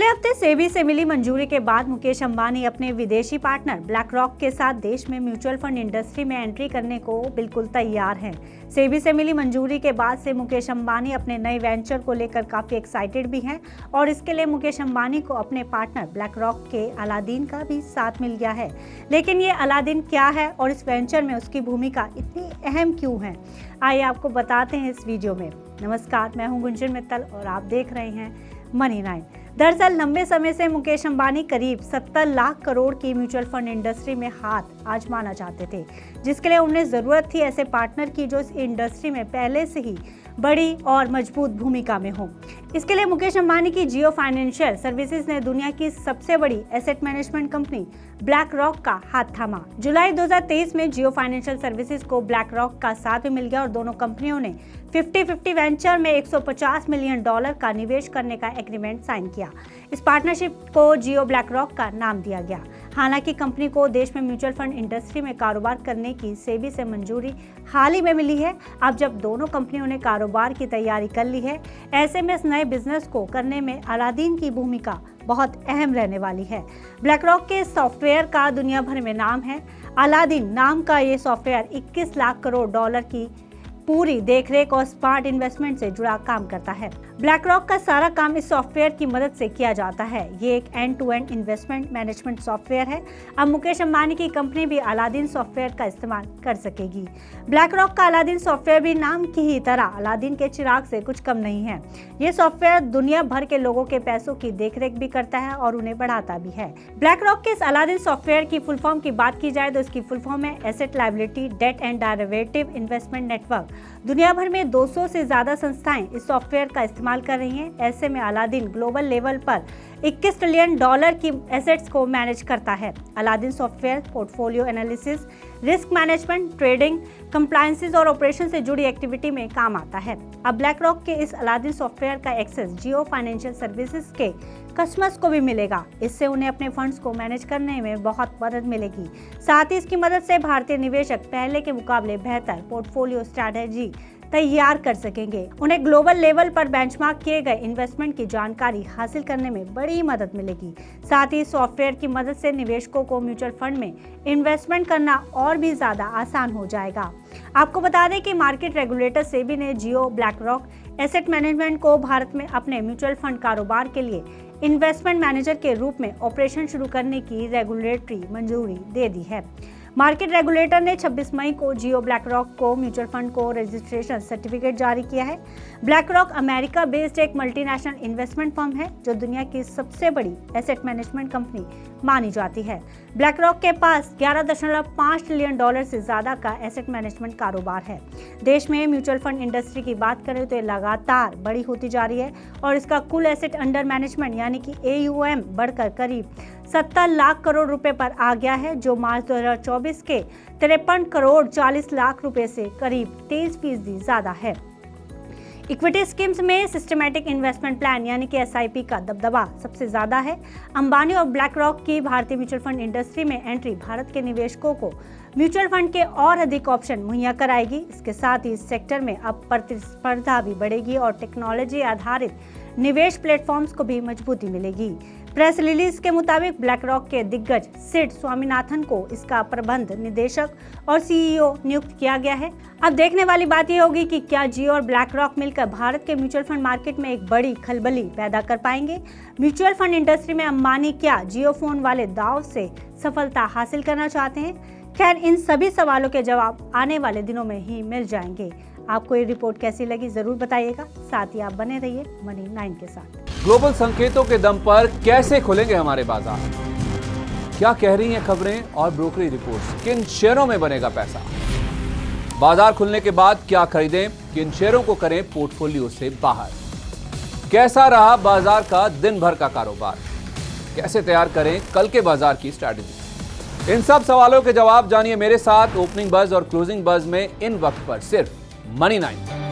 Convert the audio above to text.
पिछले हफ्ते सेबी से मिली मंजूरी के बाद मुकेश अंबानी अपने विदेशी पार्टनर ब्लैक रॉक के साथ देश में म्यूचुअल फंड इंडस्ट्री में एंट्री करने को बिल्कुल तैयार हैं। सेबी से मिली मंजूरी के बाद से मुकेश अंबानी अपने नए वेंचर को लेकर काफी एक्साइटेड भी हैं और इसके लिए मुकेश अंबानी को अपने पार्टनर ब्लैक रॉक के अलादीन का भी साथ मिल गया है। लेकिन ये अलादीन क्या है और इस वेंचर में उसकी भूमिका इतनी अहम क्यों है, आइए आपको बताते हैं इस वीडियो में। नमस्कार, मैं हूं गुंजन मित्तल और आप देख रहे हैं मनी 9। दरअसल लंबे समय से मुकेश अंबानी करीब 70 लाख करोड़ की म्यूचुअल फंड इंडस्ट्री में हाथ आजमाना चाहते थे, जिसके लिए उन्हें जरूरत थी ऐसे पार्टनर की जो इस इंडस्ट्री में पहले से ही बड़ी और मजबूत भूमिका में हो। इसके लिए मुकेश अंबानी की जियो फाइनेंशियल सर्विसेज ने दुनिया की सबसे बड़ी asset management company black rock का हाथ थामा। जुलाई 2023 में जियो फाइनेंशियल सर्विसेज को ब्लैक रॉक का साथ भी मिल गया और दोनों कंपनियों ने 50-50 वेंचर में $150 मिलियन का निवेश करने का एग्रीमेंट साइन किया। इस पार्टनरशिप को जियो ब्लैक रॉक का नाम दिया गया। हालांकि कंपनी को देश में म्यूचुअल फंड इंडस्ट्री में कारोबार करने की सेबी से मंजूरी हाल ही में मिली है। अब जब दोनों कंपनियों ने कारोबार की तैयारी कर ली है, ऐसे में इस नए बिजनेस को करने में अलादीन की भूमिका बहुत अहम रहने वाली है। ब्लैक रॉक के सॉफ्टवेयर का दुनिया भर में नाम है। अलादीन नाम का ये सॉफ्टवेयर 21 लाख करोड़ डॉलर की पूरी देखरेख और स्मार्ट इन्वेस्टमेंट से जुड़ा काम करता है। ब्लैक रॉक का सारा काम इस सॉफ्टवेयर की मदद से किया जाता है। ये एक end to end investment management software है। अब मुकेश अंबानी की कंपनी भी अलादीन सॉफ्टवेयर का इस्तेमाल कर सकेगी। ब्लैक रॉक का अलादीन सॉफ्टवेयर भी नाम की ही तरह अलादीन के चिराग से कुछ कम नहीं है। ये सॉफ्टवेयर दुनिया भर के लोगों के पैसों की देखरेख भी करता है और उन्हें बढ़ाता भी है। ब्लैक रॉक के इस अलादीन सॉफ्टवेयर की फुल फॉर्म की बात की जाए तो इसकी फुल फॉर्म है asset liability debt and derivative investment network. दुनिया भर में 200 से ज्यादा संस्थाएं इस सॉफ्टवेयर का इस्तेमाल कर रही हैं। ऐसे में अलादीन ग्लोबल लेवल पर 21 ट्रिलियन डॉलर की एसेट्स को मैनेज करता है। Aladdin software portfolio analysis, risk management, trading, compliances और ऑपरेशन से जुड़ी एक्टिविटी में काम आता है। अब ब्लैक रॉक के इस अलादीन सॉफ्टवेयर का एक्सेस जियो फाइनेंशियल सर्विसेज के कस्टमर्स को भी मिलेगा। इससे उन्हें अपने फंड्स को मैनेज करने में बहुत मदद मिलेगी। साथ ही इसकी मदद से भारतीय निवेशक पहले के मुकाबले बेहतर पोर्टफोलियो स्ट्रैटेजी तैयार कर सकेंगे। उन्हें ग्लोबल लेवल पर बेंचमार्क किए गए इन्वेस्टमेंट की जानकारी हासिल करने में बड़ी मदद मिलेगी। साथ ही सॉफ्टवेयर की मदद से निवेशकों को म्यूचुअल फंड में इन्वेस्टमेंट करना और भी ज्यादा आसान हो जाएगा। आपको बता दें कि मार्केट रेगुलेटर सेबी ने जियो ब्लैक रॉक एसेट मैनेजमेंट को भारत में अपने म्यूचुअल फंड कारोबार के लिए इन्वेस्टमेंट मैनेजर के रूप में ऑपरेशन शुरू करने की रेगुलेटरी मंजूरी दे दी है। मार्केट रेगुलेटर ने 26 मई को जियो ब्लैक रॉक को म्यूचुअल फंड को रजिस्ट्रेशन सर्टिफिकेट जारी किया है। ब्लैक रॉक अमेरिका बेस्ड एक मल्टीनेशनल इन्वेस्टमेंट फर्म है जो दुनिया की सबसे बड़ी एसेट मैनेजमेंट कंपनी मानी जाती है। ब्लैक रॉक के पास 11.5 ट्रिलियन डॉलर से ज्यादा का एसेट मैनेजमेंट कारोबार है। देश में म्यूचुअल फंड इंडस्ट्री की बात करें तो ये लगातार बड़ी होती जा रही है और इसका कुल एसेट अंडर मैनेजमेंट यानी कि AUM बढ़कर करीब 70 लाख करोड़ रुपए पर आ गया है, जो मार्च 2024 के 53 करोड़ 40 लाख रुपए से करीब 23% ज्यादा है। इक्विटी स्कीम्स में सिस्टमैटिक इन्वेस्टमेंट प्लान यानी कि SIP का दबदबा सबसे ज्यादा है। अंबानी और ब्लैक रॉक की भारतीय म्यूचुअल फंड इंडस्ट्री में एंट्री भारत के निवेशकों को म्यूचुअल फंड के और अधिक ऑप्शन मुहैया कराएगी। इसके साथ ही इस सेक्टर में अब प्रतिस्पर्धा भी बढ़ेगी और टेक्नोलॉजी आधारित निवेश प्लेटफॉर्म्स को भी मजबूती मिलेगी। प्रेस रिलीज के मुताबिक ब्लैक रॉक के दिग्गज सिड स्वामीनाथन को इसका प्रबंध निदेशक और CEO नियुक्त किया गया है। अब देखने वाली बात यह होगी कि क्या जियो और ब्लैक रॉक मिलकर भारत के म्यूचुअल फंड मार्केट में एक बड़ी खलबली पैदा कर पाएंगे। म्यूचुअल फंड इंडस्ट्री में अंबानी क्या जियो फोन वाले दाव से सफलता हासिल करना चाहते हैं? खैर, इन सभी सवालों के जवाब आने वाले दिनों में ही मिल जाएंगे। आपको ये रिपोर्ट कैसी लगी जरूर बताइएगा। साथ ही आप बने रहिए मनी 9 के साथ। ग्लोबल संकेतों के दम पर कैसे खुलेंगे हमारे बाजार? क्या कह रही हैं खबरें और ब्रोकरी रिपोर्ट्स? किन शेयरों में बनेगा पैसा? बाजार खुलने के बाद क्या खरीदें? किन शेयरों को करें पोर्टफोलियो से बाहर? कैसा रहा बाजार का दिन भर का कारोबार? कैसे तैयार करें कल के बाजार की स्ट्रैटेजी? इन सब सवालों के जवाब जानिए मेरे साथ ओपनिंग बज और क्लोजिंग बज में इन वक्त पर सिर्फ मनी 9।